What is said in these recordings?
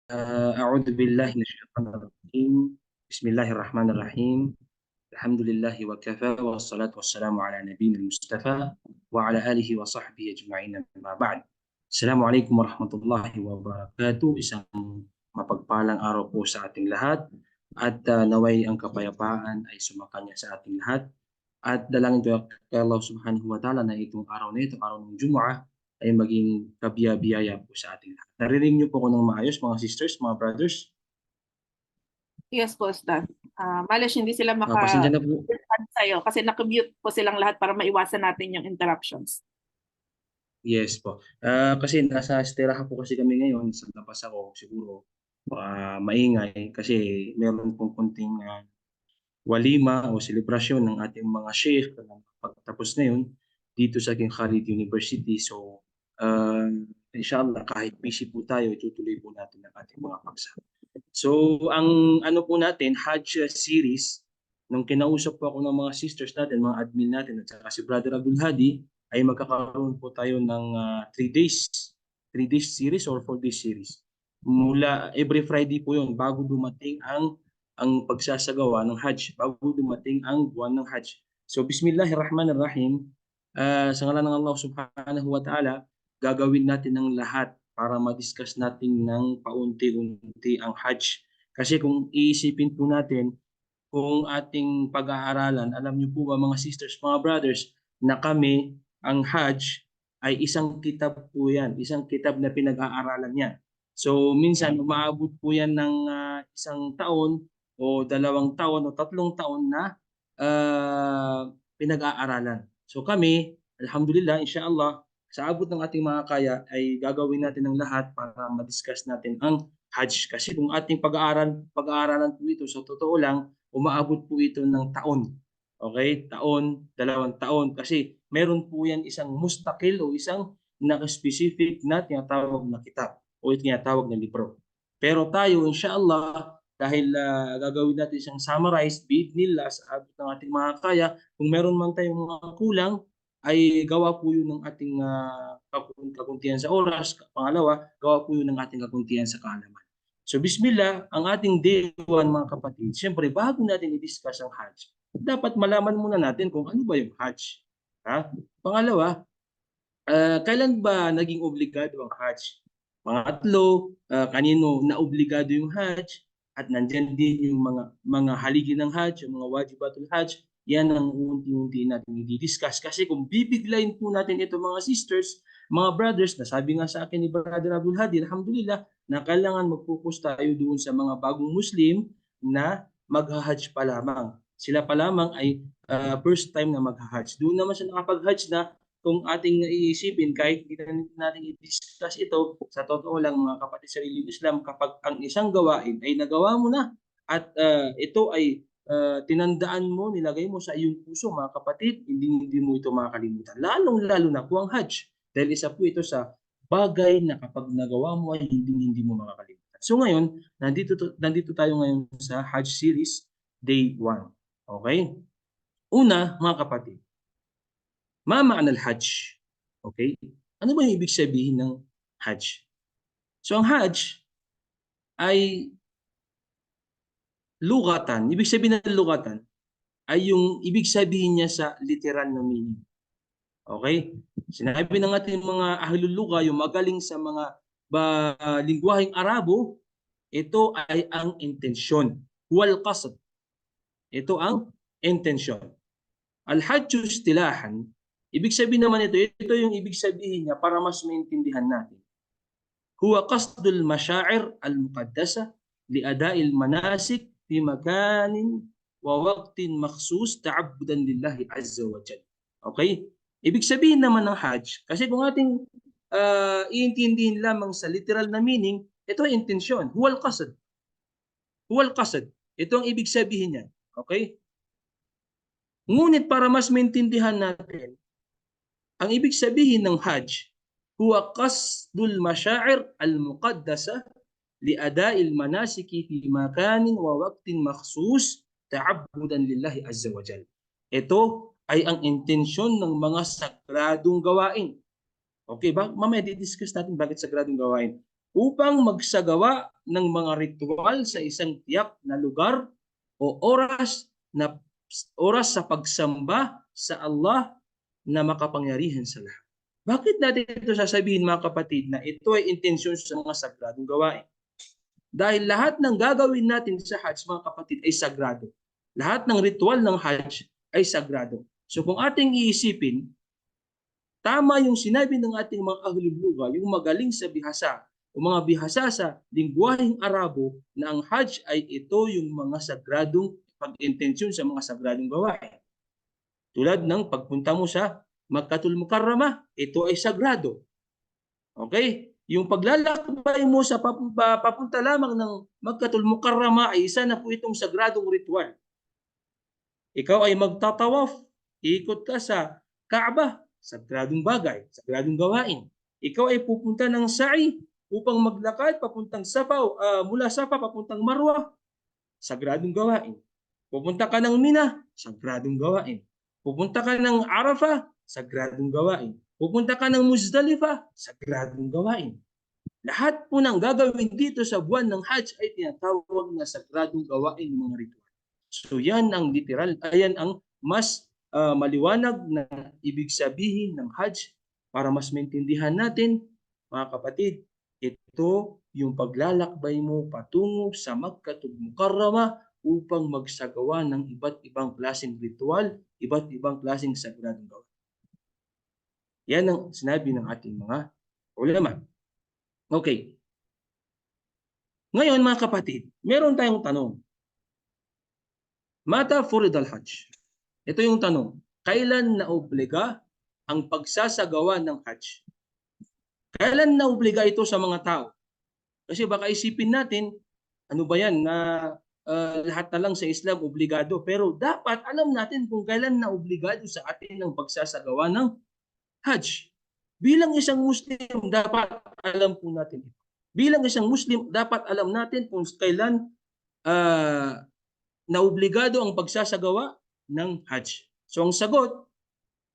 أعوذ بالله من الشيطان الرجيم. بسم الله الرحمن الرحيم. الحمد لله وكفى والصلاة والسلام على نبينا المصطفى وعلى آله وصحبه أجمعين أما بعد. Assalamu alaikum warahmatullahi wabarakatuh. Isang mapagpalang araw po sa ating lahat at naway ang kapayapaan ay sumakanya sa ating lahat. At dalangin ko kay Allah subhanahu wa ta'ala na itong araw na ito, araw ng Jumu'ah, ay maging kabiyaya po sa ating lahat. Narinig niyo po ko ng maayos, mga sisters, mga brothers? Yes po, Stan. Malaysia, hindi sila Pasensya na po. sa'yo kasi nakamute po silang lahat para maiwasan natin yung interruptions. Yes po. Kasi nasa esterahan po kasi kami ngayon, sa labas ako siguro maingay kasi meron pong kunting walima o selebrasyon ng ating mga sheikh pagtapos na yun dito sa King Khalid University. So, inshallah, kahit busy po tayo, itutuloy po natin ang ating mga paksa. So, ang ano po natin, Hajj series, nung kinausap po ako ng mga sisters natin, mga admin natin, at saka si Brother Abdul Hadi, ay magkakaroon po tayo ng 3 days. 3 days series or 4 days series. Mula every Friday po yun, bago dumating ang pagsasagawa ng Hajj, bago dumating ang buwan ng Hajj. So, Bismillahirrahmanirrahim, sa ngalan ng Allah subhanahu wa ta'ala, gagawin natin ang lahat para ma-discuss natin ng paunti-unti ang Hajj. Kasi kung iisipin po natin, kung ating pag-aaralan, alam niyo po ba mga sisters, mga brothers, na kami, ang Hajj, ay isang kitab po yan, isang kitab na pinag-aaralan niya. So minsan umaabot po yan ng isang taon o 2 taon o 3 taon na pinag-aaralan. So kami, alhamdulillah, inshallah, sa abot ng ating mga kaya ay gagawin natin ang lahat para ma-discuss natin ang Hajj. Kasi kung ating pag-aaralan po ito, sa totoo lang, umaabot po ito ng taon. Okay? Taon, 2 taon. Kasi meron po yan isang mustakil o isang naka-specific na tinatawag na kitab o tinatawag na libro. Pero tayo, inshallah, dahil gagawin natin isang summarized bidnillah sa abot ng ating mga kaya, kung meron man tayong mga kulang, ay gawa po yun ng ating kakuntihan sa oras. Pangalawa, gawa po yun ng ating kakuntihan sa kaalaman. So bismillah, ang ating day 1 mga kapatid, siyempre bago natin i-discuss ang Hajj, dapat malaman muna natin kung ano ba yung Hajj. Ha? Pangalawa, kailan ba naging obligado ang Hajj? Pangatlo, kanino na obligado yung Hajj? At nandiyan din yung mga haligi ng Hajj, yung mga wajibatul Hajj. Yan ang unti-unti natin i-discuss. Kasi kung bibiglayin po natin ito mga sisters, mga brothers, nasabi nga sa akin ni Brother Abdul Hadi, alhamdulillah, na kailangan mag-focus tayo doon sa mga bagong Muslim na mag-Hajj pa lamang. Sila pa lamang ay first time na mag-Hajj. Doon naman siya nakapag-Hajj na kung ating iisipin, kahit hindi natin i-discuss ito, sa totoo lang mga kapatid sa religion Islam, kapag ang isang gawain ay nagawa mo na at ito ay tinandaan mo, nilagay mo sa iyong puso mga kapatid, hindi mo ito makakalimutan. Lalong-lalo na po ang Hajj. Dahil isa po ito sa bagay na kapag nagawa mo ay hindi mo makakalimutan. So ngayon, nandito tayo ngayon sa Hajj series, day 1. Okay? Una, mga kapatid, ma ma'na al-Hajj? Okay? Ano ba yung ibig sabihin ng Hajj? So ang Hajj ay lugatan. Ibig sabihin ng lugatan ay yung ibig sabihin niya sa literal na meaning. Okay? Sinabi ng ating mga ahlul lugha, yung magaling sa mga lingwaheng Arabo, ito ay ang intensyon. Wal qasd. Ito ang intensyon. Al-Hajj istilahan, ibig sabihin naman ito yung ibig sabihin niya para mas maintindihan natin. Huwa qasdul masyair al-muqaddasa liada'il manasik fi makanin wa waqtin makhsus ta'abbudan lillahi azza wa jalla. Okay? Ibig sabihin naman ng Hajj, kasi kung ating iintindihin lamang sa literal na meaning, ito ay intensyon. Huwal qasd. Huwal qasd. Ito ang ibig sabihin niya. Okay? Ngunit para mas maintindihan natin, ang ibig sabihin ng Hajj, huwa qasdul masyair al-muqaddasa liada'il manasiki fi makanin wa waqtin makhsus ta'abbudan lillahi azza wa jalla. Ito ay ang intensyon ng mga sagradong gawain. Okay ba? Mamaya di-discuss natin bakit sagradong gawain. upang magsagawa ng mga ritual sa isang tiyak na lugar o oras sa pagsamba sa Allah na makapangyarihan sa lahat. Bakit natin ito sasabihin mga kapatid na ito ay intensyon sa mga sagradong gawain? Dahil lahat ng gagawin natin sa Hajj mga kapatid ay sagrado. Lahat ng ritual ng Hajj ay sagrado. So kung ating iisipin, tama yung sinabi ng ating mga ahlul lugha, yung magaling sa bihasa o mga bihasa sa lingwaheng Arabo na ang Hajj ay ito yung mga sagradong pag-intensyon sa mga sagradong gawain. Tulad ng pagpunta mo sa Makkatul Mukarramah, ito ay sagrado. Okay? Yung paglalakbay mo sa papunta lamang ng Makkatul Mukarramah ay isa na po itong sagradong ritual. Ikaw ay magtatawaf, ikot ka sa Kaaba, sagradong bagay, sagradong gawain. Ikaw ay pupunta ng sa'i upang maglakad papuntang Safa, mula Safa papuntang Marwa, sagradong gawain. Pupunta ka ng Mina, sagradong gawain. Pupunta ka ng Arafah, sagradong gawain. Pupunta ka ng Muzdalifah, sagradong gawain. Lahat po ng gagawin dito sa buwan ng Hajj ay tinatawag na sagradong gawain ng mga ritual. So yan ang literal, ayan ang mas maliwanag na ibig sabihin ng Hajj para mas maintindihan natin, mga kapatid, ito yung paglalakbay mo patungo sa Makkatul Mukarramah upang magsagawa ng iba't ibang klaseng ritual, iba't ibang klaseng sagradong gawain. Yan ang sinabi ng ating mga ulama. Okay. Ngayon mga kapatid, meron tayong tanong. Mata furid al-Hajj. Ito yung tanong. Kailan naobliga ang pagsasagawa ng Hajj? Kailan naobliga ito sa mga tao? Kasi baka isipin natin, ano ba yan na lahat na lang sa Islam obligado. Pero dapat alam natin kung kailan naobligado sa atin ang pagsasagawa ng Hajj. Bilang isang Muslim, dapat alam po natin ito. Bilang isang Muslim, dapat alam natin kung kailan naobligado ang pagsasagawa ng Hajj. So ang sagot,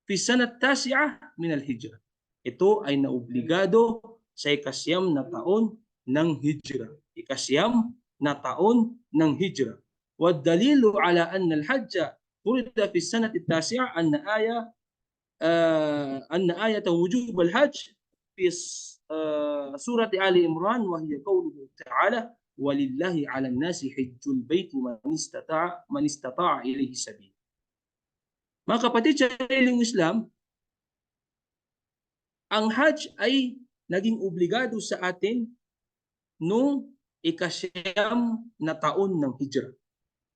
fi sanat tasi'ah min al-Hijrah. Ito ay naobligado sa ikasyam na taon ng Hijrah. Ikasyam na taon ng Hijrah. Wad-dalilu ala anna al-Hajj furida fi sanat tasi'ah anna ayat wujub al-Hajj fi surah Ali Imran wa hiya qawluhu ta'ala walillahi 'alan nasi hajjul baiti man istata'a ilayhi sabila. Mga kapatid sa Islam, ang Hajj ay naging obligado sa atin nung ikasyam na taon ng Hijrah.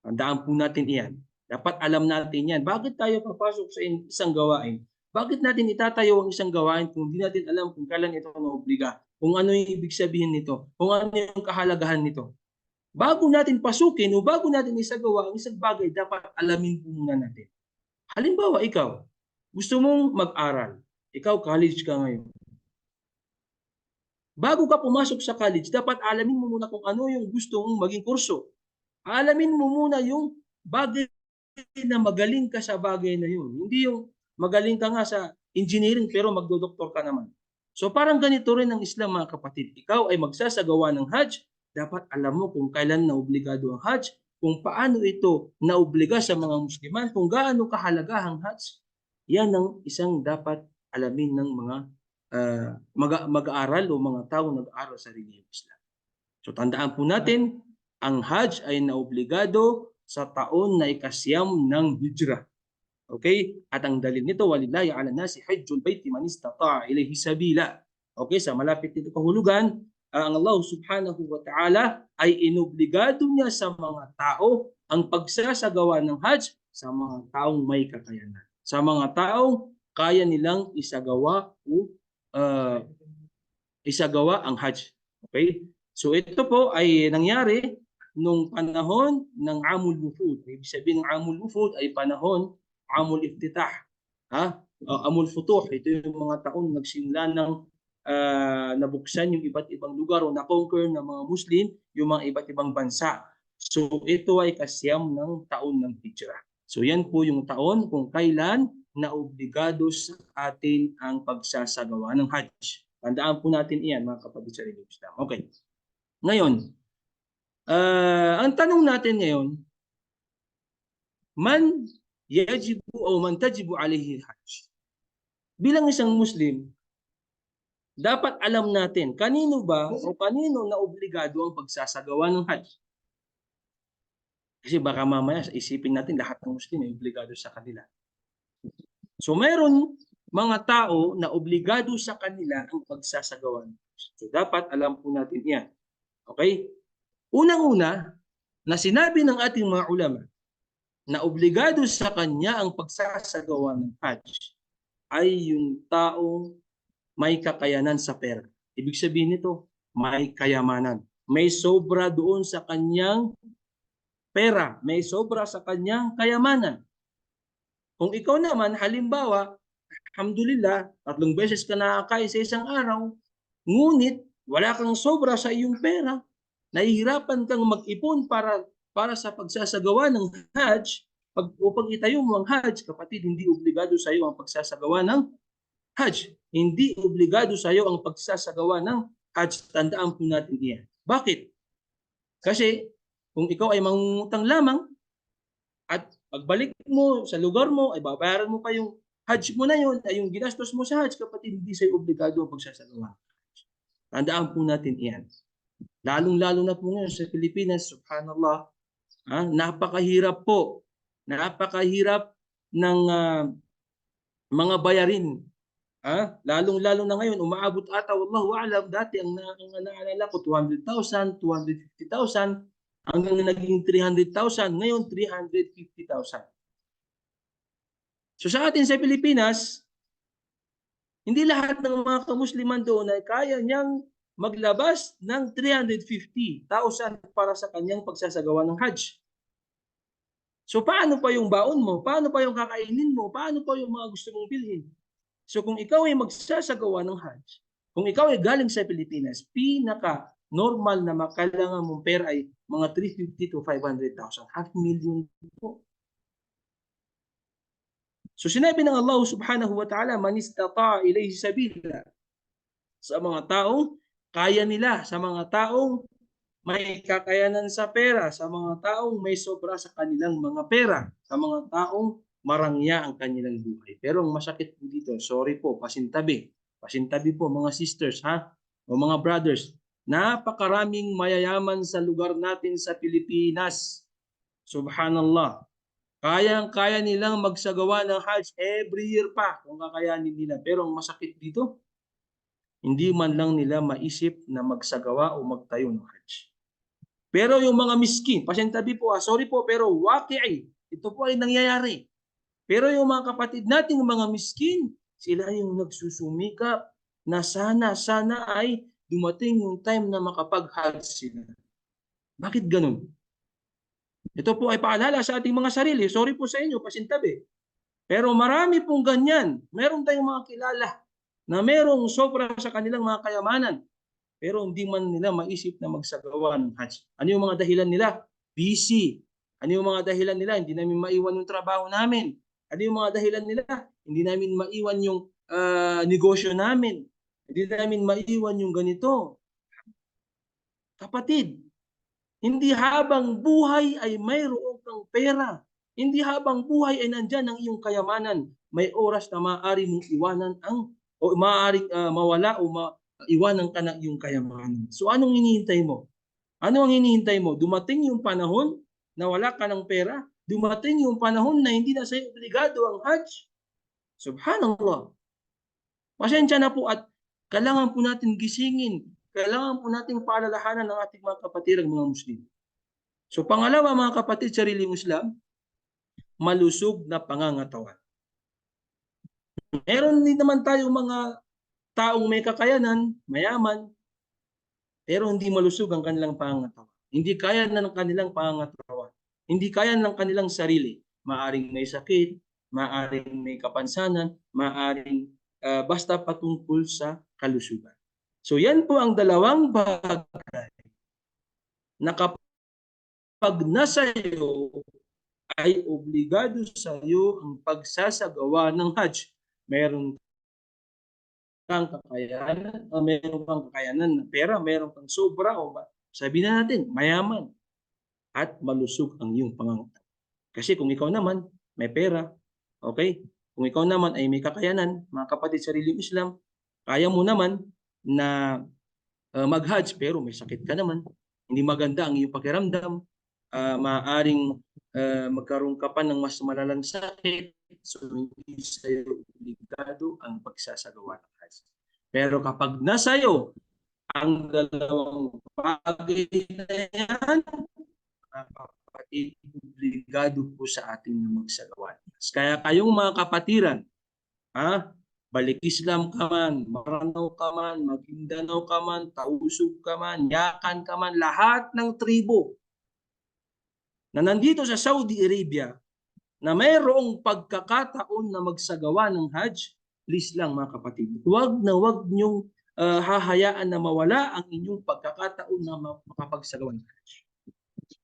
Tandaan po natin iyan. Dapat alam natin yan. Bakit tayo papasok sa isang gawain? Bakit natin itatayo ang isang gawain kung hindi natin alam kung kailan ito na-obliga? Kung ano yung ibig sabihin nito? Kung ano yung kahalagahan nito? Bago natin pasukin o bago natin isagawa ang isang bagay, dapat alamin po muna natin. Halimbawa, ikaw, gusto mong mag-aral. Ikaw, college ka ngayon. Bago ka pumasok sa college, dapat alamin mo muna kung ano yung gusto mong maging kurso. Alamin mo muna yung bagay na magaling ka sa bagay na yun. Hindi yung magaling ka nga sa engineering pero magdodoktor ka naman. So parang ganito rin ang Islam mga kapatid. Ikaw ay magsasagawa ng Hajj, dapat alam mo kung kailan naobligado ang Hajj, kung paano ito naobliga sa mga Musliman, kung gaano kahalaga ang Hajj. Yan ang isang dapat alamin ng mga mag-aaral o mga tao nag-aaral sa relihiyong Islam. So tandaan po natin, ang Hajj ay naobligado sa taon na ikasyam ng Hijrah. Okay? At ang dalil nito, walillahi 'alan nasi hajjul baiti man istata'a ilayhi sabila. Okay, sa malapit nito kahulugan, ang Allah subhanahu wa ta'ala ay inobligado niya sa mga tao ang pagsasagawa ng Hajj sa mga taong may kakayanan. Sa mga taong kaya nilang isagawa o isagawa ang Hajj. Okay? So ito po ay nangyari nung panahon ng Amul Wufud. Ibig sabihin ng Amul Wufud ay panahon Amul Iftitah. Amul Futuh. Ito yung mga taon nagsimula ng nabuksan yung iba't ibang lugar o na-conquer ng mga Muslim yung mga iba't ibang bansa. So ito ay kasyam ng taon ng Hijrah. So yan po yung taon kung kailan na obligado sa atin ang pagsasagawa ng Hajj. Tandaan po natin iyan, mga kapatid sa religious Islam. Okay. Ngayon, ang tanong natin ngayon, man yajibu o man tajibu alayhi al-hajj. Bilang isang Muslim, dapat alam natin kanino ba o kanino na obligado ang pagsasagawa ng Hajj. Kasi baka mamaya isipin natin lahat ng Muslim ay obligado sa kanila. So mayroon mga tao na obligado sa kanila ang pagsasagawa ng Hajj. So dapat alam po natin yan. Okay? Unang-una, na sinabi ng ating mga ulama na obligado sa kanya ang pagsasagawa ng Hajj ay yung taong may kakayanan sa pera. Ibig sabihin nito, may kayamanan. May sobra doon sa kanyang pera. May sobra sa kanyang kayamanan. Kung ikaw naman, halimbawa, alhamdulillah, 3 beses ka nakakain sa isang araw, ngunit wala kang sobra sa iyong pera, nahihirapan kang mag-ipon para sa pagsasagawa ng Hajj, upang itayo mo ang Hajj, kapatid, hindi obligado sa iyo ang pagsasagawa ng Hajj. Hindi obligado sa iyo ang pagsasagawa ng Hajj. Tandaan po natin iyan. Bakit? Kasi kung ikaw ay mangungutang lamang at pagbalik mo sa lugar mo, ay babayaran mo pa yung Hajj mo na yun, ay yung ginastos mo sa Hajj, kapatid, hindi sa iyo obligado ang pagsasagawa. Tandaan po natin iyan. Lalong-lalo na po ngayon sa Pilipinas, subhanallah, napakahirap po. Napakahirap ng mga bayarin. Lalong-lalo na ngayon, umaabot ata, wallahu a'lam, dati ang naalala ko, 200,000, 250,000, hanggang naging 300,000, ngayon 350,000. So sa atin sa Pilipinas, hindi lahat ng mga kamusliman doon ay kaya niyang maglabas ng 350,000 para sa kanyang pagsasagawa ng Hajj. So paano pa yung baon mo? Paano pa yung kakainin mo? Paano pa yung mga gusto mong bilhin? So kung ikaw ay magsasagawa ng Hajj, kung ikaw ay galing sa Pilipinas, pinaka-normal na makailangan mong pera ay mga 350 to 500,000. 500,000 po. So sinabi ng Allah subhanahu wa ta'ala, man istata'a ilayhi sabila. Sa mga taong kaya nila, sa mga taong may kakayanan sa pera, sa mga taong may sobra sa kanilang mga pera, sa mga taong marangya ang kanilang buhay. Pero ang masakit po dito, sorry po, pasintabi. Pasintabi po mga sisters, o mga brothers. Napakaraming mayayaman sa lugar natin sa Pilipinas. Subhanallah. Kayang-kaya nilang magsagawa ng Hajj every year pa kung kakayanin nila. Pero ang masakit dito, hindi man lang nila maisip na magsagawa o magtayo ng Hajj. Pero yung mga miskin, pasintabi po, sorry po, pero waqi'i, ito po ay nangyayari. Pero yung mga kapatid nating mga miskin, sila yung nagsusumikap na sana ay dumating yung time na makapag-Hajj sila. Bakit ganun? Ito po ay paalala sa ating mga sarili. Sorry po sa inyo, pasintabi. Pero marami pong ganyan. Meron tayong mga kilala na merong sobra sa kanilang mga kayamanan, pero hindi man nila maisip na magsagawa ng Hajj. Ano yung mga dahilan nila? Busy. Ano yung mga dahilan nila? Hindi namin maiwan yung trabaho namin. Ano yung mga dahilan nila? Hindi namin maiwan yung negosyo namin. Hindi namin maiwan yung ganito. Kapatid, hindi habang buhay ay mayroon kang pera. Hindi habang buhay ay nandyan ang iyong kayamanan. May oras na maaari mong iwanan o maaaring mawala o iwanan ka na iyong kayamanan. So anong hinihintay mo? Ano ang hinihintay mo? Dumating yung panahon na wala ka ng pera? Dumating yung panahon na hindi na sa'yo obligado ang Hajj? Subhanallah. Pasensya na po at kailangan po natin gisingin. Kailangan po natin paalalahanan ng ating mga kapatid ng mga Muslim. So pangalawa mga kapatid sa relihiyon Islam, malusog na pangangatawan. Meron din naman tayong mga taong may kakayanan, mayaman, pero hindi malusog ang kanilang pangangatawan. Hindi kaya na ng kanilang pangangatawan. Hindi kaya ng kanilang sarili. Maaring may sakit, maaring may kapansanan, maaring basta patungkol sa kalusugan. So yan po ang dalawang bagay na kapag nasa iyo ay obligado sa iyo ang pagsasagawa ng Hajj. Meron kang kakayanan, o meron kang kakayanan na pera, meron kang sobra, o sabihin na natin, mayaman, at malusog ang iyong pangangailangan. Kasi kung ikaw naman may pera, okay? Kung ikaw naman ay may kakayanan, mga kapatid sa reliyong Islam, kaya mo naman na mag-Hajj pero may sakit ka naman, hindi maganda ang iyong pakiramdam, maaaring magkaroon ka pa ng mas malalang sakit, so hindi sa'yo obligado ang pagsasagawa ng Hajj. Pero kapag nasa iyo ang dalawang bagay na yan, kapatid, obligado po sa atin na magsagawa. Kaya kayong mga kapatiran, balik Islam ka man, Maranao ka man, Maguindanao ka man, Tausug ka man, Yakan ka man, lahat ng tribo na nandito sa Saudi Arabia na mayroong pagkakataon na magsagawa ng Hajj, please lang mga kapatid, huwag niyong hahayaan na mawala ang inyong pagkakataon na makapagsagawa ng Hajj.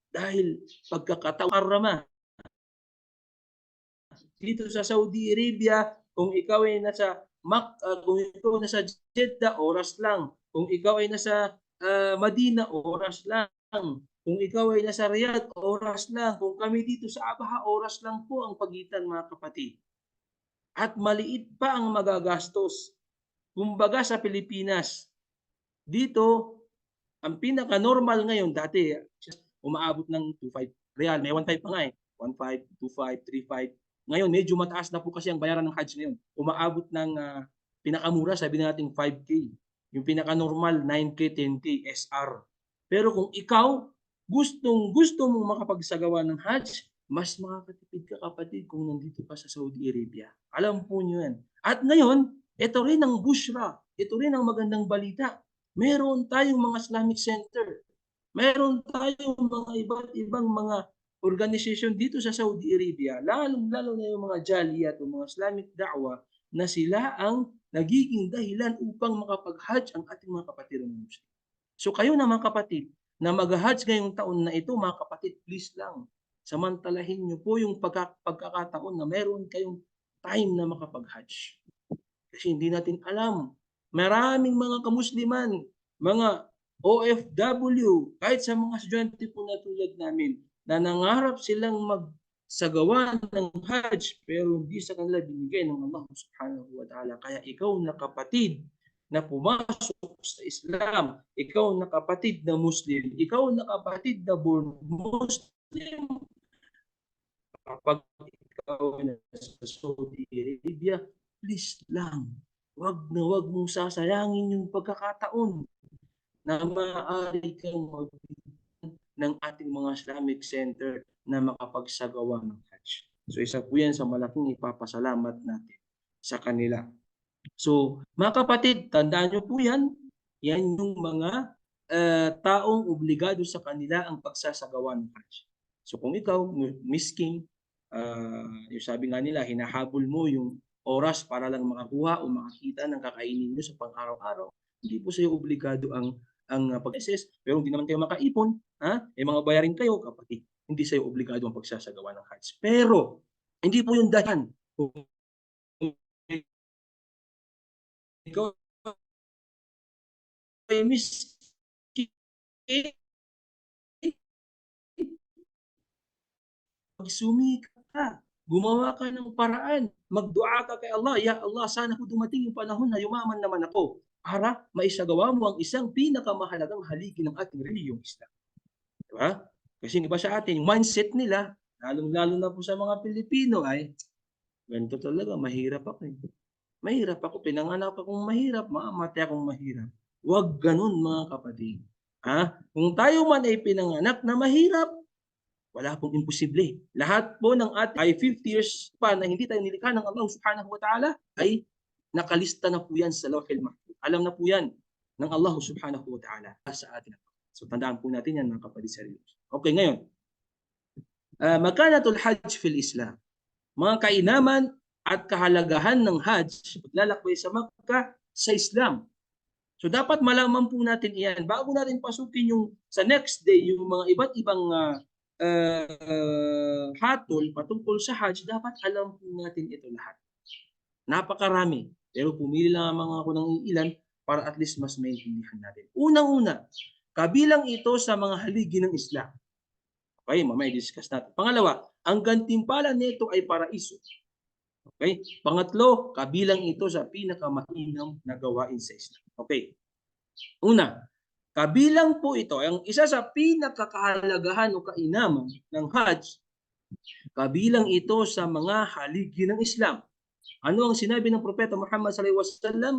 Dahil pagkakataon karama dito sa Saudi Arabia, kung ikaw ay nasa kung ikaw nasa Jeddah, oras lang. Kung ikaw ay nasa Madina, oras lang. Kung ikaw ay nasa Riyadh, oras lang. Kung kami dito sa Abaha, oras lang po ang pagitan, mga kapatid. At maliit pa ang magagastos. Kumbaga sa Pilipinas, dito, ang pinaka-normal ngayon, dati, umaabot ng 2.5 real. May 1.5 pa nga eh. 1.5, 2.5, 3.5. Ngayon, medyo mataas na po kasi ang bayaran ng Hajj ngayon. Umaabot ng pinakamura, sabi natin 5K. Yung pinaka-normal, 9K, 10K, SR. Pero kung ikaw, gusto mong makapagsagawa ng Hajj, mas makakatipid ka, kapatid, kung nandito ka sa Saudi Arabia. Alam po nyo yan. At ngayon, ito rin ang bushra. Ito rin ang magandang balita. Meron tayong mga Islamic Center. Meron tayong mga iba't ibang mga organisasyon dito sa Saudi Arabia, lalo na yung mga Jaliyat o mga Islamic Da'wah, na sila ang nagiging dahilan upang makapag-Hajj ang ating mga kapatid ng Muslim. So kayo na mga kapatid, na mag-Hajj ngayong taon na ito, mga kapatid, please lang, samantalahin nyo po yung pagkakataon na meron kayong time na makapag-Hajj. Kasi hindi natin alam. Maraming mga kamusliman, mga OFW, kahit sa mga estudyante po na tulad namin, na nangarap silang magsagawa ng Hajj, pero hindi sa kanila binigay ng Allah subhanahu wa ta'ala. Kaya ikaw na kapatid na pumasok sa Islam, ikaw na kapatid na Muslim, ikaw na kapatid na born Muslim, kapag ikaw na sa Saudi Arabia, please lang, wag mong sasayangin yung pagkakataon na maaari kang magbigyan ng ating mga Islamic Center na makapagsagawa ng Hajj. So isa po yan sa malaking ipapasalamat natin sa kanila. So mga kapatid, tandaan nyo po yan. Yan yung mga taong obligado sa kanila ang pagsasagawa ng Hajj. So kung ikaw, miskin, yung sabi nga nila, hinahabol mo yung oras para lang makakuha o makakita ng kakainin mo sa pang-araw-araw, hindi po sa'yo obligado ang pag-assess, pero hindi naman kayo makaipon, mga bayarin kayo, kapatid, hindi sa'yo obligado ang pagsasagawa ng Hajj. Pero, hindi po yung dahilan. Kung ikaw ay miskin, magsumikap ka, gumawa ka ng paraan, magdua ka kay Allah, ya Allah, sana po dumating yung panahon na yumaman naman ako para maisagawa mo ang isang pinakamahalagang haligi ng ating reliyong Islam. Diba? Kasi iba sa atin, yung mindset nila, lalong-lalo na po sa mga Pilipino, ay ganito talaga, mahirap ako. Mahirap ako, pinanganak akong mahirap, maamatay akong mahirap. Huwag ganun, mga kapatid. Kung tayo man ay pinanganak na mahirap, wala pong imposible. Lahat po ng ating ay 50 years pa na hindi tayo nilikha ng Allah subhanahu wa ta'ala ay nakalista na po yan sa Lawhil Mahfuz. Alam na po yan ng Allah subhanahu wa ta'ala sa atin. So tandaan po natin yan, mga kapatid sa Diyos. Okay, ngayon. Magkanatul Hajj fil Islam. Mga kainaman at kahalagahan ng Hajj, paglalakbay sa Makkah sa Islam. So dapat malaman po natin iyan. Bago natin pasukin yung sa next day, yung mga iba't ibang hatol patungkol sa Hajj, dapat alam po natin ito lahat. Napakarami. Pero pumili lang ako ng ilan para at least mas maintindihan natin. Unang-una, kabilang ito sa mga haligi ng Islam. Okay, mamaya discuss natin. Pangalawa, ang gantimpala nito ay paraiso. Okay? Pangatlo, kabilang ito sa pinakamainam na gawain sa Islam. Okay. Una, kabilang po ito, ang isa sa pinakakahalagahan o kainaman ng Hajj, kabilang ito sa mga haligi ng Islam. Ano ang sinabi ng Propeta Muhammad sallallahu alaihi wasallam?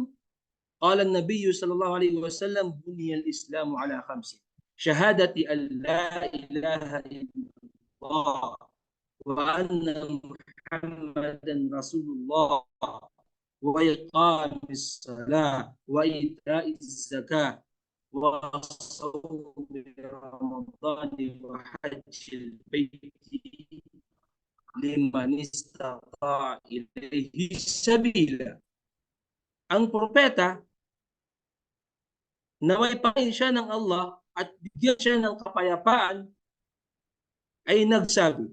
Qala an-nabiy sallallahu alaihi wasallam, "Buniya al-Islamu ala khamsin. Shahadati an la ilaha illallah wa anna Muhammadan Rasulullah wa iqamis salah wa ita'iz zakah wa sawmi Ramadan wa hajjil baiti liman istata'a ilayhi sabila." Ang propeta, naway pakain siya ng Allah at bigyan siya ng kapayapaan, ay nagsabi,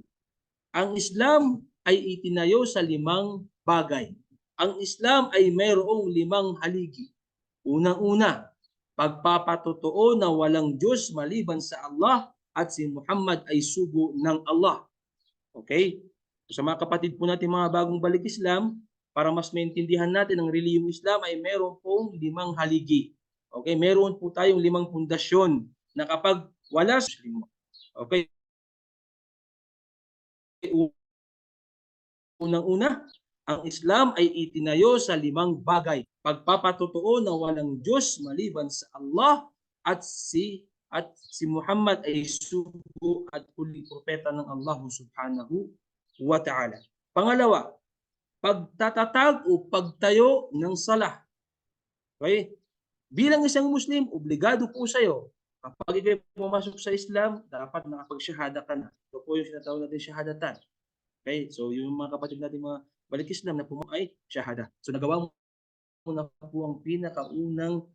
ang Islam ay itinayo sa 5 bagay. Ang Islam ay mayroong 5 haligi. Unang-una, pagpapatotoo na walang Diyos maliban sa Allah at si Muhammad ay sugo ng Allah. Okay? Sa mga kapatid po natin mga bagong balik Islam, para mas maintindihan natin ang reliyong Islam ay meron pong 5 haligi. Okay? Meron po tayong 5 pundasyon na kapag wala sa Muslim. Okay? Unang-una, ang Islam ay itinayo sa 5 bagay. Pagpapatotoo na walang Diyos maliban sa Allah at si Muhammad ay sugo at huling propeta ng Allah subhanahu wa ta'ala. Pangalawa, pagtatatag o pagtayo ng salah. Okay? Bilang isang Muslim, obligado po sa iyo, kapag ikaw pumasok sa Islam, dapat nakapag-shahada ka na. Ito po yung sinatawag natin shahadatan. Okay? So yung mga kapatid natin mga balik Islam na ay shahada. So nagawa mo na po ang pinakaunang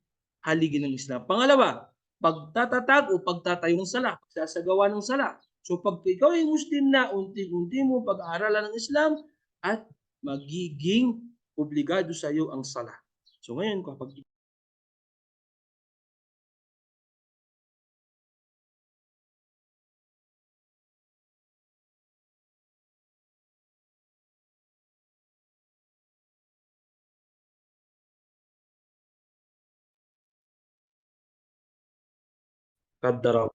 haligi ng Islam. Pangalawa, pagtatatag o pagtatayo ng sala, pagsasagawa ng sala. So pag ikaw ay Muslim na, unti-unti mo pag-aaralan ng Islam at magiging obligado sa iyo ang sala. So ngayon, kapag kadaraw.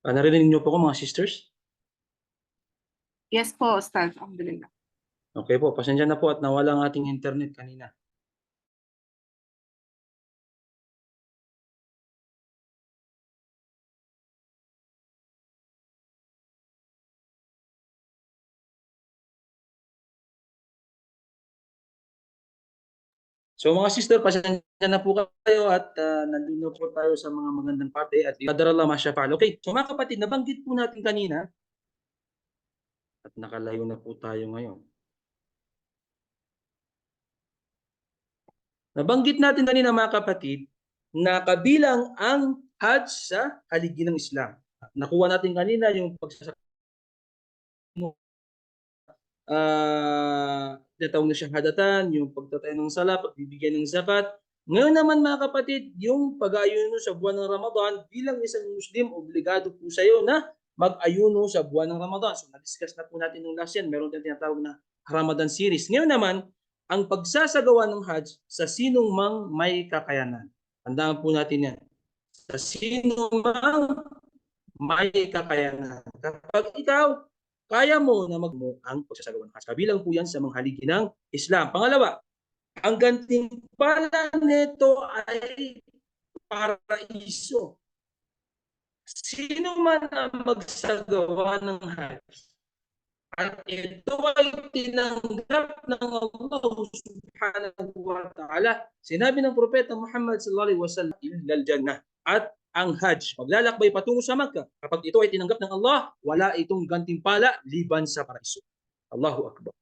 Narinig niyo po ko mga sisters? Yes po, Ustaz. Alhamdulillah. Okay po, pasensya na po at nawala ang ating internet kanina. So mga sister, pasensya na po kayo at nandun na po tayo sa mga magandang parte at qadarallah ma syaa fa'al. Okay, so mga kapatid, nabanggit po natin kanina at nakalayo na po tayo ngayon. Nabanggit natin kanina mga kapatid na kabilang ang Hajj sa haligi ng Islam. Nakuha natin kanina yung tinatawag na shahadatan, yung pagtatayo ng sala, pagbibigay ng zakat. Ngayon naman mga kapatid, yung pag-aayuno sa buwan ng Ramadan, bilang isang Muslim, obligado po sa iyo na mag-ayuno sa buwan ng Ramadan. So na-discuss na po natin nung last yan, meron tayong tinatawag na Ramadan series. Ngayon naman, ang pagsasagawa ng Hajj sa sinong mang may kakayanan. Tandaan po natin yan. Sa sinong mang may kakayanan. Kapag ikaw, kaya mo na magmo ang pagsasagawa ng Hajj. Kabilang po yan sa mga haligi ng Islam. Pangalawa, ang gantimpala nito ay paraiso. Sino man ang magsagawa ng Hajj at ito ay tinanggap ng Allah subhanahu wa ta'ala, sinabi ng Propeta Muhammad sallallahu alaihi wasallam, illal jannah, at ang Hajj, paglalakbay patungo sa Makkah, kapag ito ay tinanggap ng Allah, wala itong gantimpala liban sa paraiso. Allahu Akbar.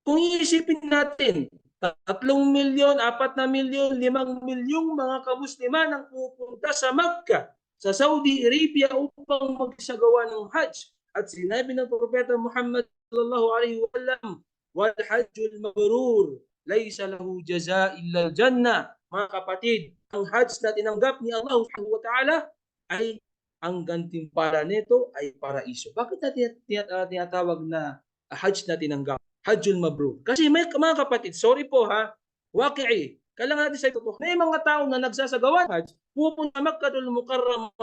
Kung iisipin natin, 3 milyon, 4 na milyon, 5 milyong mga kamusliman ang pupunta sa Makkah, sa Saudi Arabia upang magsagawa ng Hajj. At sinabi ng Propeta Muhammad sallallahu alaihi wasallam, wal hajjul mabrur laysa lahu jazaa illa al jannah. Mga kapatid, ang Hajj na tinanggap ni Allah subhanahu wa ta'ala ay ang gantimpala nito ay paraiso. Bakit natin tinatawag na Hajj na tinanggap? Hajjul mabrur. Kasi may mga kapatid, sorry po ha, waqi'i. Kailangan natin sa ito, may mga tao na nagsasagawa ng Hajj, pupunta Makkatul Mukarramah,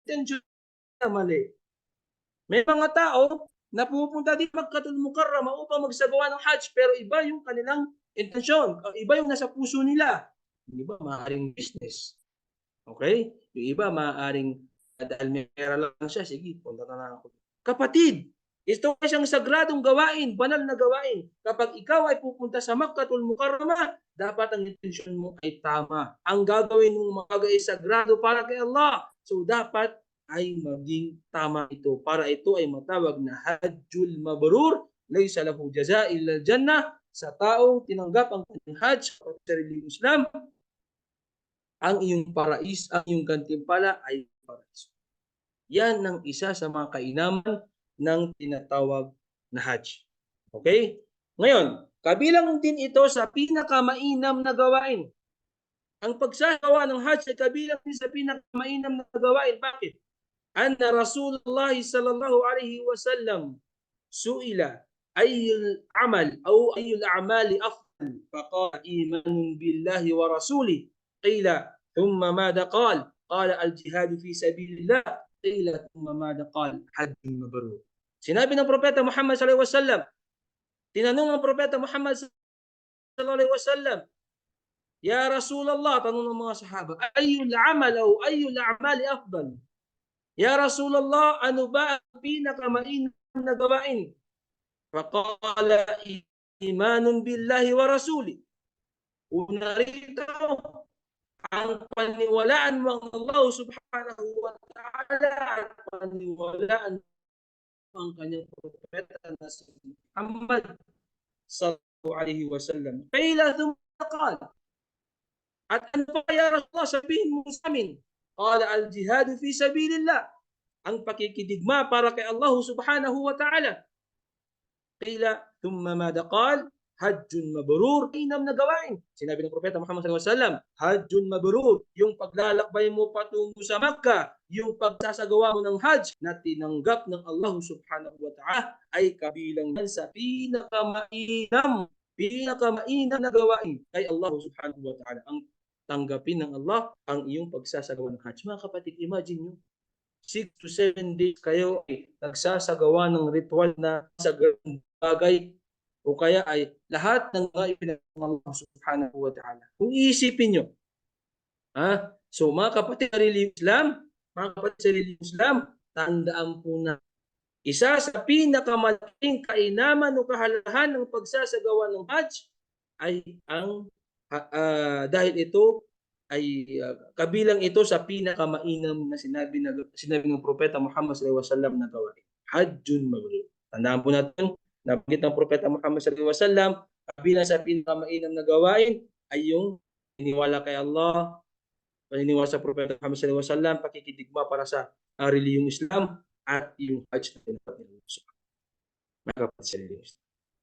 intention na mali. May mga tao na pupunta din Makkatul Mukarramah upang magsagawa ng Hajj, pero iba yung kanilang intensyon, iba yung nasa puso nila. Yung iba, maaaring business. Okay? Yung iba, maaaring dahil may pera lang siya, sige, punta na ako. Kapatid, ito ay isang sagradong gawain, banal na gawain. Kapag ikaw ay pupunta sa Makkatul Mukarramah, dapat ang intensyon mo ay tama. Ang gagawin mong mga ay sagrado para kay Allah. So dapat ay maging tama ito. Para ito ay matawag na Hajjul Mabrur, laysa lahu jazaa illa jannah. Sa taong tinanggap ang kanyang Hajj o sa relihiyong Islam, ang iyong ang iyong gantimpala ay paraiso. Yan ang isa sa mga kainaman ng tinatawag na Hajj. Okay? Ngayon, kabilang din ito sa pinakamainam na gawain. Ang pagsagawa ng Hajj ay kabilang din sa pinakamainam na gawain. Bakit? Anna Rasulullah sallallahu alaihi wasallam su'ila ayyul amal o ayyul a'mali afdal faqala imanun billahi wa rasulih qila thumma madha qala qala al-jihad fi sabilillah qila thumma madha qala hajjun mabrur. Sinabi ng Propeta Muhammad sallallahu alaihi wasallam, tinanong ng Propeta Muhammad sallallahu alaihi wasallam, ya Rasulullah, tanong ng mga sahaba, ayyul amal o ayyul a'mali afdal? Ya Rasulullah, ano ba ang pinakamainam na gawain? Faqala imanun billahi wa rasuli. Una rito, ang paniwalaan mo ang Allah subhanahu wa ta'ala at paniwalaan ang kanyang propeta na si Muhammad sallallahu alaihi wasallam. Kaila thumma at ano pa kaya Rasulullah, sabihin mo sa amin? Qala al-jihad fi sabilillah. Ang pakikidigma para kay Allah subhanahu wa ta'ala. Qila thumma madha qala hajjun mabrur. Inam na gawain. Sinabi ng Propeta Muhammad sallallahu alaihi wasallam, hajjun mabrur, yung paglalakbay mo patungo sa Makkah, yung pagsasagawa mo ng Hajj na tinanggap ng Allah subhanahu wa ta'ala ay kabilang sa pinakamainam na gawain kay Allah subhanahu wa ta'ala. Ang tanggapin ng Allah ang iyong pagsasagawa ng Hajj. Mga kapatid, imagine nyo, 6 to 7 days kayo ay nagsasagawa ng ritual na sa bagay o kaya ay lahat ng mga ipinagpapalagay ng Allah subhanahu wa ta'ala. Kung iisipin nyo, so mga kapatid sa relihiyong Islam, tandaan po na isa sa pinakamalaking kainaman o kahalagahan ng pagsasagawa ng Hajj ay ang dahil ito ay kabilang ito sa pinakamainam na sinabi ng Propeta Muhammad sallallahu alaihi wasallam na gawain. Hajjun mabrur. Tandaan po natin, nabanggit ng Propeta Muhammad sallallahu alaihi wasallam, kabilang sa pinakamainam na gawain ay yung paniniwala kay Allah, paniniwala sa Propeta Muhammad sallallahu alaihi wasallam, pakikidigma para sa relihiyong Islam at yung Hajj na tinatawag ng Allah.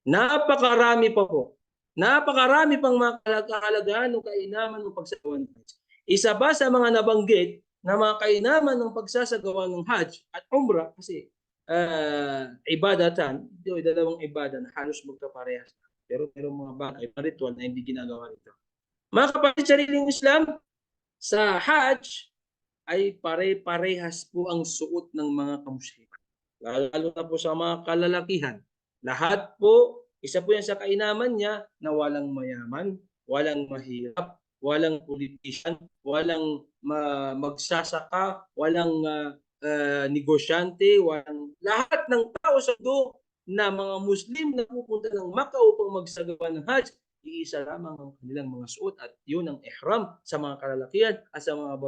Napakarami pa po. Napakarami pang mga kahalagahan o kainaman ng pagsasagawa ng Hajj. Isa ba sa mga nabanggit na mga kainaman ng pagsasagawa ng Hajj at Umrah, kasi ibadatan, dalawang ibada na halos magkaparehas. Pero merong mga bagay, mga ritual na hindi ginagawa nito. Mga kapatid sa relihiyong Islam, sa Hajj ay pare-parehas po ang suot ng mga kamusliman. Lalo na po sa mga kalalakihan. Lahat po, isa po yan sa kainaman niya na walang mayaman, walang mahirap, walang politician, walang magsasaka, walang negosyante, walang lahat ng tao sa mundo na mga Muslim na pupunta ng Makkah upang magsagawa ng Hajj, iisa lamang ang kanilang mga suot at yun ang ihram sa mga kalalakihan at sa mga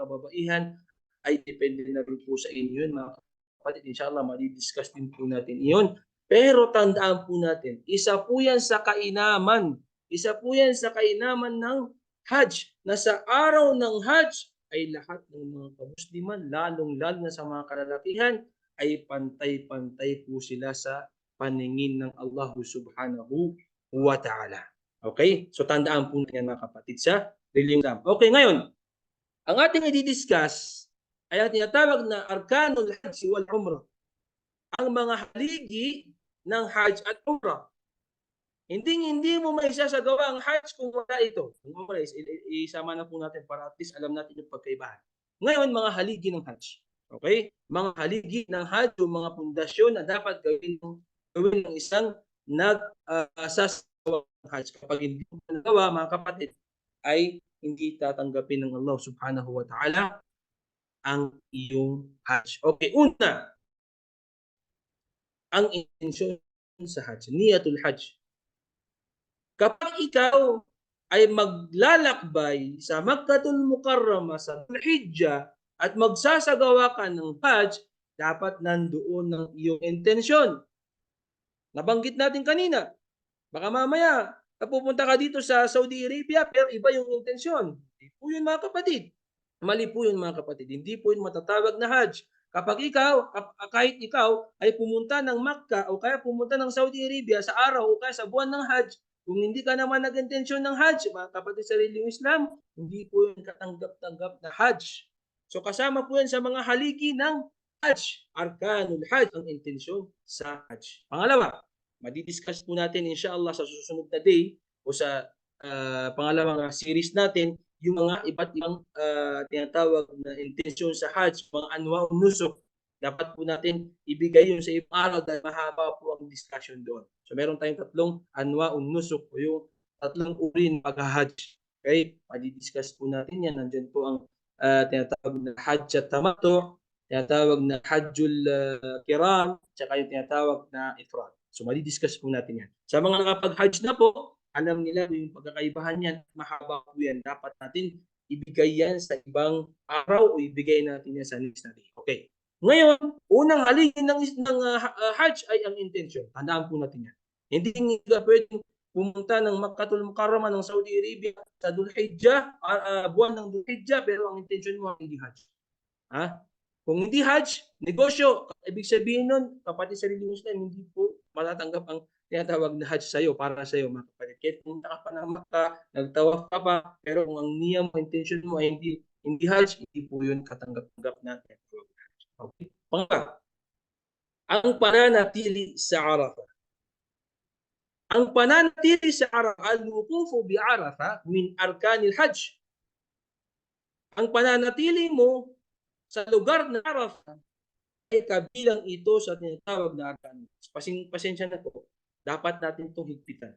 kababaihan ay depende na rin po sa inyo yun mga kapatid. Inshallah, madi-discuss din po natin iyon. Pero tandaan po natin, isa po yan sa kainaman. Isa po yan sa kainaman ng Hajj, na sa araw ng Hajj ay lahat ng mga kamusliman, lalong-lalo na sa mga kalalakihan, ay pantay-pantay po sila sa paningin ng Allah subhanahu wa ta'ala. Okay? So tandaan po yan mga kapatid sa religion. Okay, ngayon, ang ating i-discuss ay ang tinatawag na Arkanul Hajj wal Umrah. Ang mga haligi ng Hajj at Umrah. Hindi mo maisasagawa ang Hajj kung wala ito. Kung wala, isama na po natin para at least alam natin yung pagkaibahan. Ngayon, mga haligi ng Hajj. Okay? Mga haligi ng Hajj, yung mga pundasyon na dapat gawin ng isang nagsasagawa ng Hajj. Kapag hindi mo nagawa, mga kapatid, ay hindi tatanggapin ng Allah subhanahu wa ta'ala ang iyong Hajj. Okay, una, ang intensyon sa Hajj, niyatul Hajj. Kapag ikaw ay maglalakbay sa Makkahul Mukarramah sa Dhul-Hijjah at magsasagawa ka ng Hajj, dapat nandoon ang iyong intensyon. Nabanggit natin kanina, baka mamaya pupunta ka dito sa Saudi Arabia pero iba yung intensyon. Hindi po yun mga kapatid. Mali po yun mga kapatid. Hindi po yun matatawag na Hajj. Kapag kahit ikaw ay pumunta ng Makkah o kaya pumunta ng Saudi Arabia sa araw o kaya sa buwan ng Hajj, kung hindi ka naman nag-intensyon ng Hajj, mga kapatid sa reliyong Islam, hindi po yun katanggap-tanggap na Hajj. So kasama po yan sa mga haligi ng Hajj, Arkanul Hajj, ang intensyon sa Hajj. Pangalawa, madidiscuss po natin inshallah sa susunod na day o sa pangalawang series natin yung mga iba't ibang tinatawag na intensyon sa Hajj, mga anwa o nusuk. Dapat po natin ibigay yun sa ibang araw dahil mahaba po ang discussion doon. So meron tayong tatlong anwa o nusuk o yung tatlong uri ng pag-Hajj. Okay? Madidiscuss po natin yan. Nandiyan po ang tinatawag na Hajj at Tamattu, tinatawag na Hajjul Kiram, tsaka yung tinatawag na Ifrad. So madidiscuss po natin yan. Sa mga nakapag-Hajj na po, alam nila yung pagkakaibahan yan, mahaba po yan. Dapat natin ibigay yan sa ibang araw o ibigay natin yan sa next na day. Okay. Ngayon, unang haligi ng Hajj ay ang intention. Tandaan po natin yan. Hindi ka pwedeng pumunta ng Makkahul Mukarramah ng Saudi Arabia sa Dhul-Hijjah, buwan ng Dhul-Hijjah, pero ang intention mo hindi Hajj. Ha? Kung hindi Hajj, negosyo, ibig sabihin nun, kapatid sa religion Islam, hindi po matatanggap ang tinatawag na Hajj sa'yo, para sa'yo, mga kapatid. Kahit pumunta ka pa ng Makkah, nagtawaf ka pa, pero kung ang niya mo, intention mo ay hindi Hajj, hindi po yun katanggap-tanggap natin. Okay. Pangalawa, ang pananatili sa Arafah. Ang pananatili sa Arafah, al-wuqufu bi Arafah min arkanil Hajj. Ang pananatili mo sa lugar ng Arafah ay kabilang ito sa tinatawag na arkan. Pasensya na po, dapat natin itong higpitan.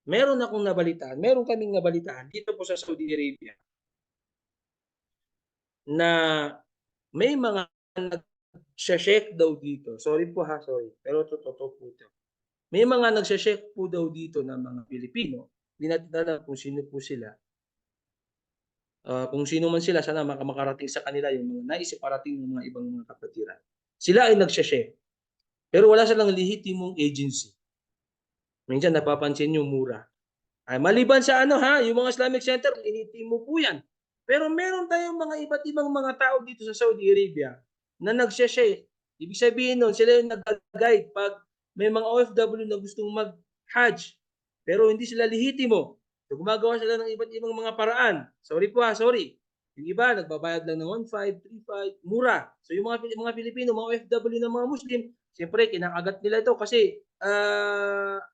Meron kaming nabalitaan dito po sa Saudi Arabia na may mga nag-check daw dito. Sorry po ha, sorry. Pero totoo po ito. May mga nag-check po daw dito ng mga Pilipino. Hindi natin alam kung sino po sila. Kung sino man sila, sana makarating sa kanila yung mga naisiparating ng mga ibang mga kapatiran. Sila ay nag-check. Pero wala silang lehitimong agency. Minsan napapansin yung mura. Ay, maliban sa yung mga Islamic Center, lehitimo po yan. Pero meron tayong mga iba't ibang mga tao dito sa Saudi Arabia na nag-share. Ibig sabihin nun, sila yung nag-guide pag may mga OFW na gustong mag-Hajj. Pero hindi sila lehitimo. So, gumagawa sila ng iba't ibang mga paraan. Sorry po sorry. Yung iba, nagbabayad lang ng 1.5, 3.5, mura. So yung mga Pilipino, mga OFW na mga Muslim, siyempre, kinakagat nila ito kasi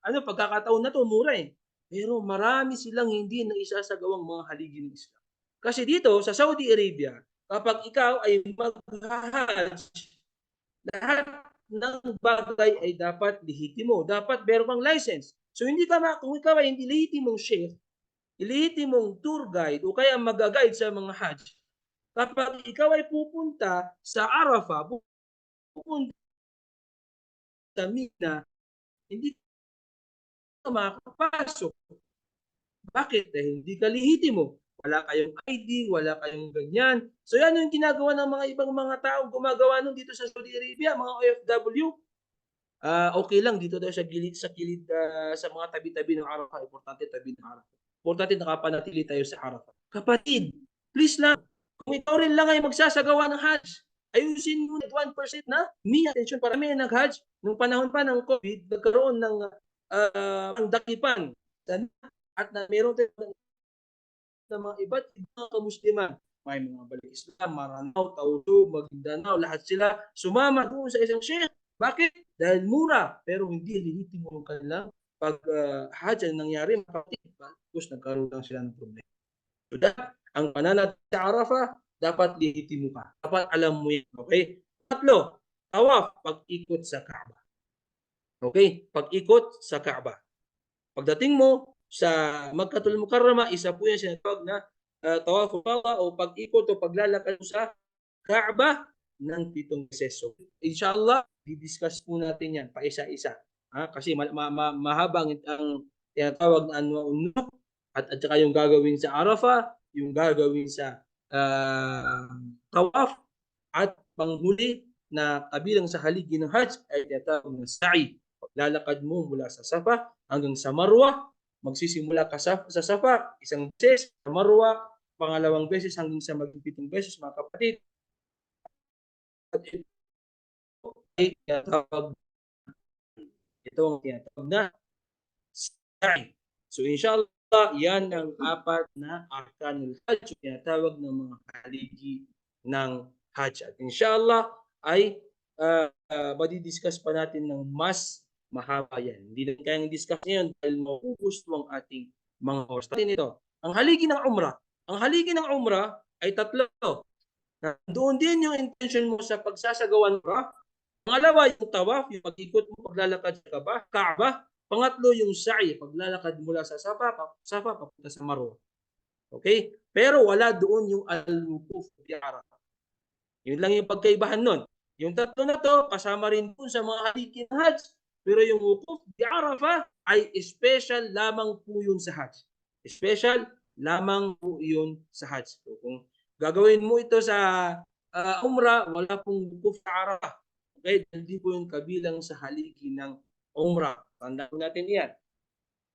pagkakataon na to mura eh. Pero marami silang hindi na isasagawang mga haligi ng Islam. Kasi dito, sa Saudi Arabia, kapag ikaw ay mag-Hajj, lahat ng bagay ay dapat lehitimo. Dapat meron kang license. So kung ikaw ay hindi lehitimong chef, lehitimong tour guide o kaya mag-guide sa mga Hajj, kapag ikaw ay pupunta sa Arafah, pupunta sa Mina, hindi ka makakapasok. Bakit? Dahil hindi ka lehitimo. Wala kayong ID, wala kayong ganyan. So yan yung ginagawa ng mga ibang mga tao gumagawa nun dito sa Saudi Arabia, mga OFW. okay lang dito tayo sa kilid sa mga tabi-tabi ng Arafah, importante tabi ng Arafah. Importante nakapanatili tayo sa Arafah. Kapatid, please lang, kung ikaw rin lang ay magsasagawa ng Hajj, ayusin mo 1% na attention para may nag-Hajj nung panahon pa ng COVID, nagkaroon ng dakipan at na meron tayong ng mga iba't ibang kamusliman. May mga balik Islam, Maranao, Tauro, Maguindanao, lahat sila sumama doon sa isang sheikh. Bakit? Dahil mura, pero hindi lihitimo yung kanilang pag-hajj ang nangyari, tapos nagkaroon lang sila ng problema. So ang pananat sa Arafah, dapat lihitimo ka. Dapat alam mo yan. Okay? Tatlo, tawaf, pag-ikot sa Kaaba. Okay? Pag-ikot sa Kaaba. Pagdating mo sa Makkatul Mukarrama, isa po yan sinatawag na tawaf o pag-ikot o paglalakad sa Kaaba ng 7 beses. So, inshallah, di-discuss po natin yan pa isa-isa. Kasi mahabang ang tinatawag na unuk at saka yung gagawin sa Arafah, yung gagawin sa tawaf, at panghuli na kabilang sa haligi ng Hajj ay tinatawag na sa'i. Paglalakad mo mula sa Safa hanggang sa Marwa, magsisimula ka sa Safa, isang beses, sa Marwa, pangalawang beses hanggang sa maging 7 beses, mga kapatid. Ay ito ang tinatawag na sa'i. So inshallah, yan ang 4 na arkanul Hajj, tinatawag ng mga haligi ng Hajj. At inshallah ay madidiscuss pa natin ng mas mahaba yan. Hindi na kayang discuss ngayon dahil maubos ang ating mga oras. Ito, ang haligi ng Umrah. Ang haligi ng Umrah ay 3. Doon din yung intention mo sa pagsasagawa ng Umrah. Pangalawa, yung tawaf, yung pag-ikot mo, paglalakad sa Kaaba. Pangatlo, yung sa'i, paglalakad mula sa Safa papunta sa Marwa. Okay? Pero wala doon yung al-wukuf di Arafah. Yun lang yung pagkaibahan nun. Yung 3 na to, kasama rin dun sa mga haligi ng Hajj. Pero yung wukuf di Arafah ay special lamang po yun sa Hajj. Special lamang po yun sa Hajj. So, kung gagawin mo ito sa Umrah, wala pong wukuf sa Arafah. Okay? Hindi po yung kabilang sa haligi ng Umrah. Tandaan natin yan.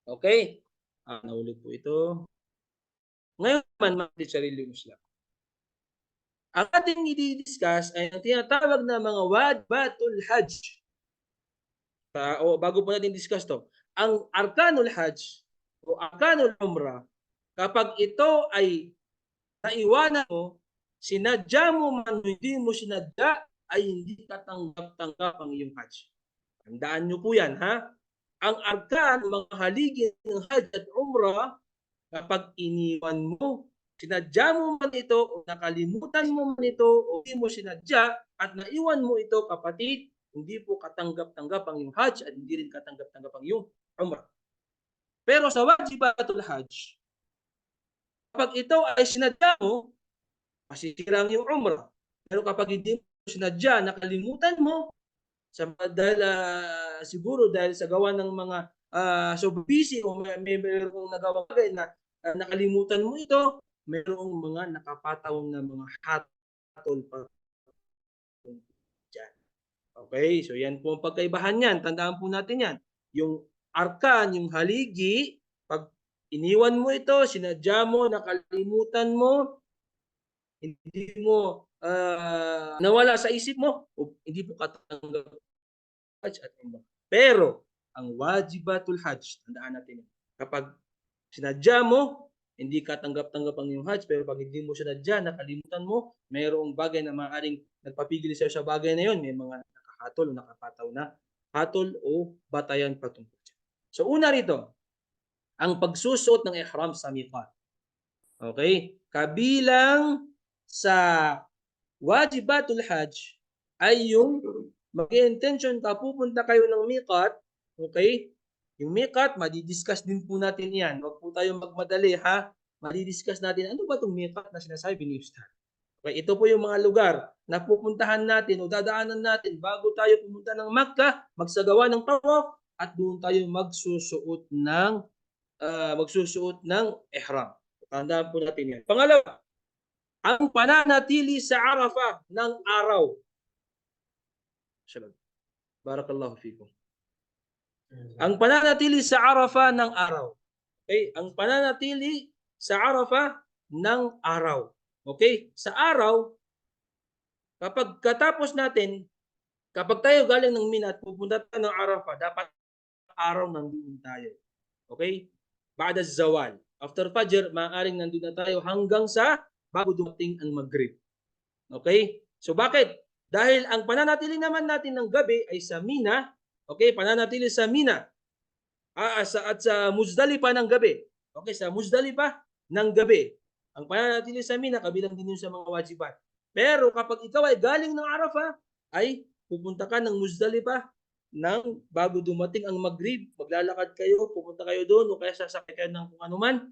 Okay? Naulit po ito. Ngayon naman, mga sarili Muslim. Ang ating i-discuss ay ang tinatawag na mga wajibatul Hajj. Bago po natin discuss to, ang arkanul Hajj o arkanul Umrah, kapag ito ay naiwanan mo, sinadya mo man hindi mo sinadya, ay hindi katanggap-tanggap ang iyong Hajj. Tandaan nyo po yan, ha? Ang arkan, mga haligi ng Hajj at Umrah, kapag iniwan mo, sinadya mo man ito o nakalimutan mo man ito o hindi mo sinadya at naiwan mo ito, kapatid, hindi po katanggap-tanggap ang iyong Hajj at hindi rin katanggap-tanggap ang iyong Umrah. Pero sa wajibatul Hajj, kapag ito ay sinadya mo, masisira ang iyong Umrah. Pero kapag hindi mo sinadya, nakalimutan mo, siguro dahil sa gawa ng mga so busy o may mayroong nagawang bagay na nakalimutan mo ito, mayroong mga nakapataw na mga hatol pa dyan. Okay, so yan po ang pagkaibahan yan. Tandaan po natin yan. Yung arkan, yung haligi, pag iniwan mo ito, sinadya mo, nakalimutan mo, hindi mo nawala sa isip mo, hindi po katanggap Hajj at Umrah. Pero ang wajibatul Hajj, tandaan natin yan. Kapag sinadya mo, hindi ka tanggap-tanggap ang iyong Hajj, pero pag hindi mo sinadya, nakalimutan mo, mayroong bagay na maaaring nagpapigil sa'yo sa bagay na yon. May mga nakahatol o nakapataw na hatol o batayan patungkol dyan. So una rito, ang pagsusuot ng ihram sa miqat. Okay? Kabilang sa wajibatul Hajj ay yung mag-intention ka, pupunta kayo ng miqat, okay? Yung miqat, madi-discuss din po natin yan. Huwag po tayong magmadali, ha? Madi-discuss natin, ano ba itong miqat na sinasabi ni Ustad? Okay, ito po yung mga lugar na pupuntahan natin o dadaanan natin bago tayo pumunta ng Makkah, magsagawa ng tawaf, at doon tayo magsusuot ng ihram. Tandaan po natin yan. Pangalawa, ang pananatili sa Arafah ng araw. Barakallahu fikum. Ang pananatili sa Arafah ng araw. Okay? Ang pananatili sa Arafah ng araw. Okay? Sa araw, kapag katapos natin, kapag tayo galing ng Mina at pupunta tayo ng Arafah, dapat araw nandun tayo. Okay? Ba'da zawal. After Fajr, maaaring nandun na tayo hanggang sa bago dumating ang Maghrib. Okay? So bakit? Dahil ang pananatili naman natin ng gabi ay sa Mina, okay? Pananatili sa Mina at sa Muzdalifah ng gabi. Okay, sa Muzdalifah ng gabi. Ang pananatili sa Mina, kabilang din yun sa mga wajibat. Pero kapag ikaw ay galing ng Arafah, ay pupunta ka ng Muzdalifah ng bago dumating ang Maghrib, maglalakad kayo, pupunta kayo doon o kaya sasakay kayo ng kung anuman.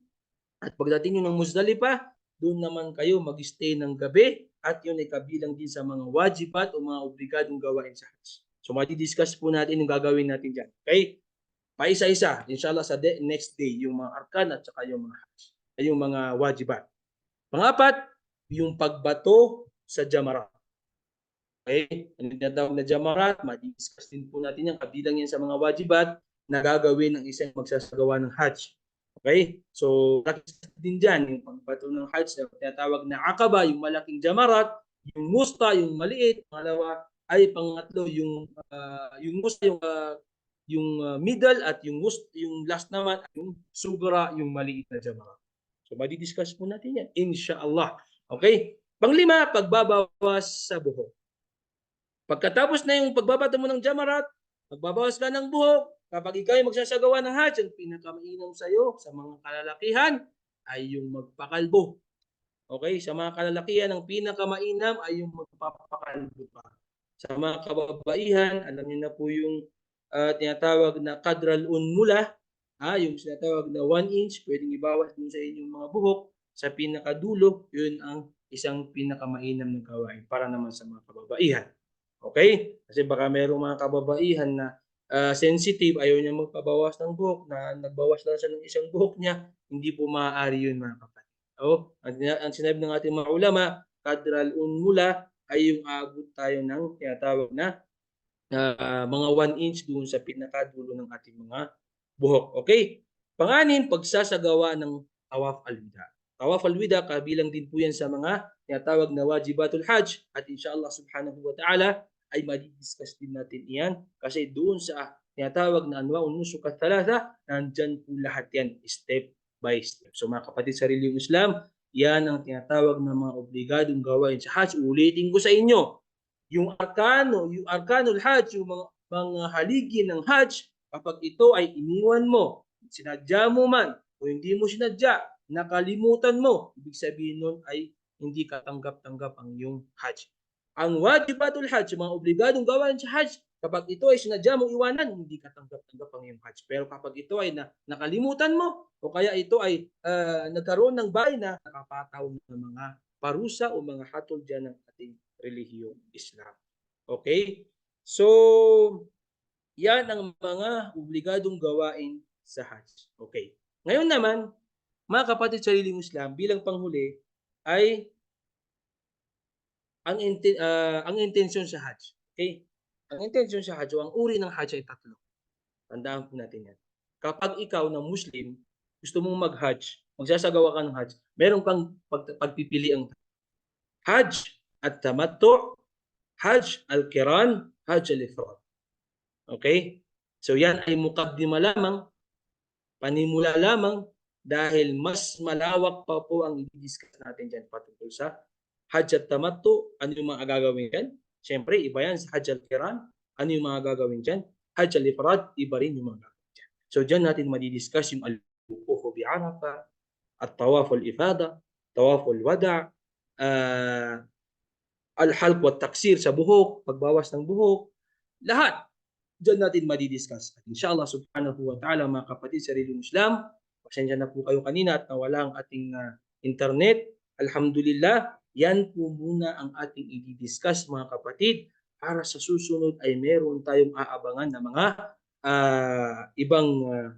At pagdating nyo ng Muzdalifah, doon naman kayo mag-stay ng gabi at yun ay kabilang din sa mga wajibat o mga obligadong gawain sa Hajj. So madi-discuss po natin yung gagawin natin dyan. Okay? Paisa-isa, inshallah sa next day, yung mga arkan at saka yung mga Hajj, ay yung mga wajibat. Pangapat, yung pagbato sa jamarat. Okay? Ang tinatawag na jamarat, madi-discuss din po natin yan, kabilang yan sa mga wajibat na gagawin ng isang magsasagawa ng Hajj. Okay? So, din dyan, yung pagbato ng Hajj na tinatawag na Aqaba, yung malaking jamarat, yung musta, yung maliit, pangalawa ay pangatlo yung musta, yung middle at yung last naman yung sugra, yung maliit na jamarat. So madi-discuss po natin yan inshallah. Okay? Panglima, pagbabawas sa buhok. Pagkatapos na yung pagbabato mo ng jamarat, magbabawas ka ng buhok. Kapag ikaw ay magsasagawa ng Hajj, ang pinakamainam sa iyo sa mga kalalakihan ay yung magpakalbo. Okay? Sa mga kalalakihan, ang pinakamainam ay yung magpapakalbo pa. Sa mga kababaihan, alam niyo na po yung tinatawag na kadral unmula, yung tinatawag na 1 inch, pwedeng ibawas din sa inyong mga buhok sa pinakadulo, yun ang isang pinakamainam na gawain para naman sa mga kababaihan. Okay? Kasi baka mayroong mga kababaihan na sensitive, ayaw niya magpabawas ng buhok, na nagbawas lang siya ng isang buhok niya, hindi po maaari yun mga kapatid. Ang sinabi ng ating mga ulama, kadral unmula ay yung aabot tayo ng tinatawag na mga 1 inch doon sa pinakadulo ng ating mga buhok. Okay? Panganin, pagsasagawa ng tawaf al-wida. Tawaf al-wida, kabilang din po yan sa mga tinatawag na wajibatul hajj at inshallah subhanahu wa ta'ala ay madi-discuss din natin iyan kasi doon sa tinatawag na anwa'un nusuk at-thalatha, nandyan po lahat yan step by step. So mga kapatid sa reliyong Islam, yan ang tinatawag na mga obligadong gawain sa hajj. Ulitin ko sa inyo, yung arkanul hajj, yung mga haligi ng hajj, kapag ito ay iniwan mo, sinadya mo man o hindi mo sinadya, nakalimutan mo, ibig sabihin nun ay hindi ka tanggap-tanggap ang iyong hajj. Ang wajibatul hajj, mga obligadong gawain sa hajj, kapag ito ay sinadya mong iwanan, hindi ka tanggap-tanggap ang iyong hajj. Pero kapag ito ay nakalimutan mo, o kaya ito ay nagkaroon ng bagay na nakapataw ng mga parusa o mga hatol dyan ng ating relihiyong Islam. Okay? So, yan ang mga obligadong gawain sa Hajj. Okay. Ngayon naman, mga kapatid sa relihiyong Islam, bilang panghuli, ay ang intensyon sa Hajj. Okay? Ang intensyon sa Hajj, o ang uri ng Hajj ay tatlo. Tandaan po natin yan. Kapag ikaw na Muslim, gusto mong mag-Hajj, magsasagawa ka ng Hajj, meron kang pagpipili ang Hajj at-tamattu', Hajj al-Qiran, Hajj al-Ifrad. Okay? So yan ay mukaddima lamang, panimula lamang, dahil mas malawak pa po ang i-discuss natin dyan patungkol sa Hajj at-Tamattu. Ano yung mga gagawin dyan? Siyempre, iba yan sa Hajj al-Qiran. Ano yung mga gagawin dyan? Hajj al-Ifrad, iba rin yung mga gagawin dyan. So dyan natin madi-discuss yung al-wuqufu bi Arafah, at-tawaf al-ifada, tawaf al-wada', al-halq wa taksir sa buhok, pagbawas ng buhok, lahat dyan natin madi-discuss. At inshallah subhanahu wa ta'ala, mga kapatid sa relihiyong Islam, pasensya na po kayo kanina at nawala ang ating internet. Alhamdulillah, yan po muna ang ating i-discuss mga kapatid, para sa susunod ay meron tayong aabangan na mga ibang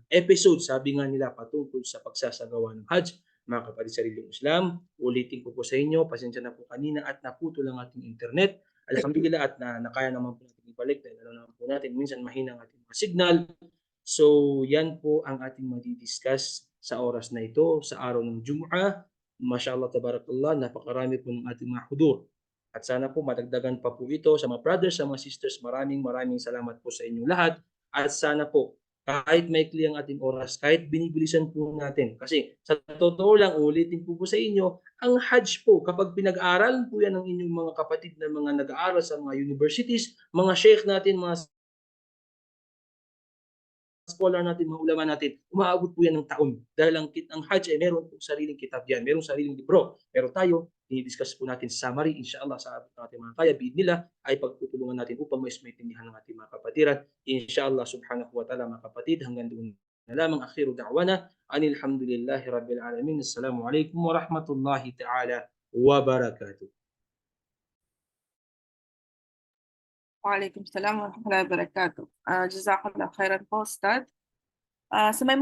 episode, sabi nga nila, patungkol sa pagsasagawa ng Hajj. Mga kapatid sa relihiyong Islam, ulitin ko po sa inyo, pasensya na po kanina at naputo lang ating internet. Alhamdulillah at nakaya naman po natin balik dahil alam naman po natin minsan mahina ang ating mga signal. So yan po ang ating madi-discuss sa oras na ito, sa araw ng Jum'ah. Mashallah, tabarakallah, napakarami po ng ating mga hudur. At sana po madagdagan pa po ito sa mga brothers, sa mga sisters. Maraming salamat po sa inyong lahat. At sana po, kahit maikli ang ating oras, kahit binibilisan po natin. Kasi sa totoo lang, ulitin po sa inyo, ang Hajj po, kapag pinag-aaral po yan ng inyong mga kapatid na mga nag-aaral sa mga universities, mga sheikh natin, mga scholar natin, mga ulama natin, umaabot po yan ng taon. Dahil ang Hajj ay meron po sariling kitab yan, meron sariling libro. Pero tayo, i-discuss po natin sa summary, inshallah, sa abot ng ating mga kaya, bid nila, ay pagtutulungan natin upang mas maintindihan ng ating mga kapatiran. Inshallah, subhanahu wa ta'ala, mga kapatid, hanggang doon na lamang akhiru da'wana, anilhamdulillahi rabbil alamin. Assalamualaikum warahmatullahi ta'ala wabarakatuh. Waalaikumsalam warahmatullahi wabarakatuh. Jazakallah khairan po, Ustad. Sa may